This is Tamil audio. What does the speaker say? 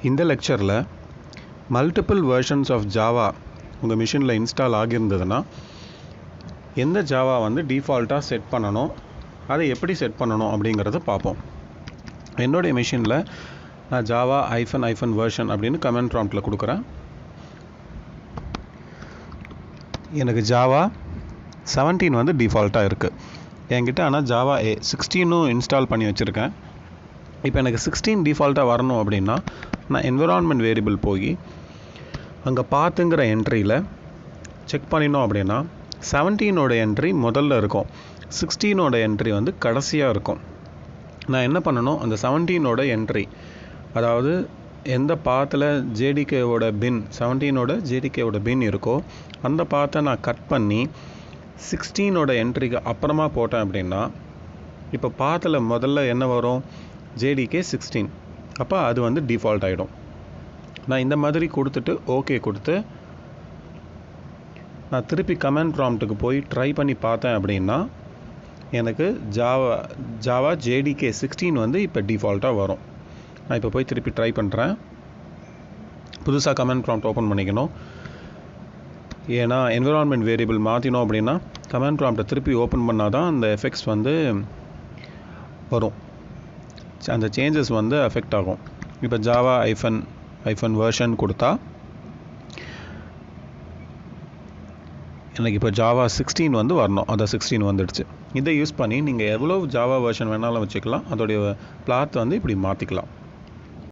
இந்த லெக்சரில் மல்டிபிள் வெர்ஷன்ஸ் ஆஃப் ஜாவா உங்கள் மிஷினில் இன்ஸ்டால் ஆகியிருந்ததுன்னா எந்த ஜாவா வந்து டிஃபால்ட்டாக செட் பண்ணணும், அதை எப்படி செட் பண்ணணும் அப்படிங்கிறத பார்ப்போம். என்னுடைய மிஷினில் நான் ஜாவா -- வெர்ஷன் அப்படின்னு கமெண்ட் ப்ராம்ப்டில் கொடுக்குறேன். எனக்கு ஜாவா 17 வந்து டிஃபால்ட்டாக இருக்குது என்கிட்ட. ஆனால் ஜாவா 16 இன்ஸ்டால் பண்ணி வச்சுருக்கேன். இப்போ எனக்கு 16 டிஃபால்ட்டாக வரணும் அப்படின்னா நான் என்விரான்மெண்ட் வேரியபிள் போய் அங்கே பாத்துங்கிற என்ட்ரியில் செக் பண்ணினோம் அப்படின்னா 17ஓட என்ட்ரி முதல்ல இருக்கும், 16ஓட என்ட்ரி வந்து கடைசியாக இருக்கும். நான் என்ன பண்ணணும், அந்த 17ஓட என்ட்ரி, அதாவது எந்த பாத்தில் ஜேடிகேவோட பின் 17ஓட ஜேடிகேவோட பின் இருக்கோ அந்த பாத்தை நான் கட் பண்ணி 16ஓட என்ட்ரிக்கு அப்புறமா போட்டேன் அப்படின்னா இப்போ பாத்தில் முதல்ல என்ன வரும், ஜேடிகே 16. அப்போ அது வந்து டிஃபால்ட் ஆகிடும். நான் இந்த மாதிரி கொடுத்துட்டு ஓகே கொடுத்து நான் திருப்பி கமெண்ட் ப்ராம்ப்ட்டுக்கு போய் ட்ரை பண்ணி பார்த்தேன் அப்படின்னா எனக்கு ஜாவா ஜேடிகே 16 வந்து இப்போ டிஃபால்ட்டாக வரும். நான் இப்போ போய் திருப்பி ட்ரை பண்ணுறேன். புதுசாக கமெண்ட் ப்ராம்ப்ட் ஓப்பன் பண்ணிக்கணும். ஏன்னா என்விரான்மெண்ட் வேரியபிள் மாற்றினோம் அப்படின்னா கமெண்ட் ப்ராம்ப்டை திருப்பி ஓப்பன் பண்ணால் தான் அந்த எஃபெக்ட்ஸ் வந்து வரும், அந்த சேஞ்சஸ் வந்து அஃபெக்ட் ஆகும். இப்போ ஜாவா -- வெர்ஷன் கொடுத்தா எனக்கு இப்போ ஜாவா 16 வந்து வரணும், அதான் 16 வந்துடுச்சு. இதை யூஸ் பண்ணி நீங்கள் எவ்வளோ ஜாவா வெர்ஷன் வேணாலும் வச்சுக்கலாம். அதோடைய பிளாத் வந்து இப்படி மாற்றிக்கலாம்.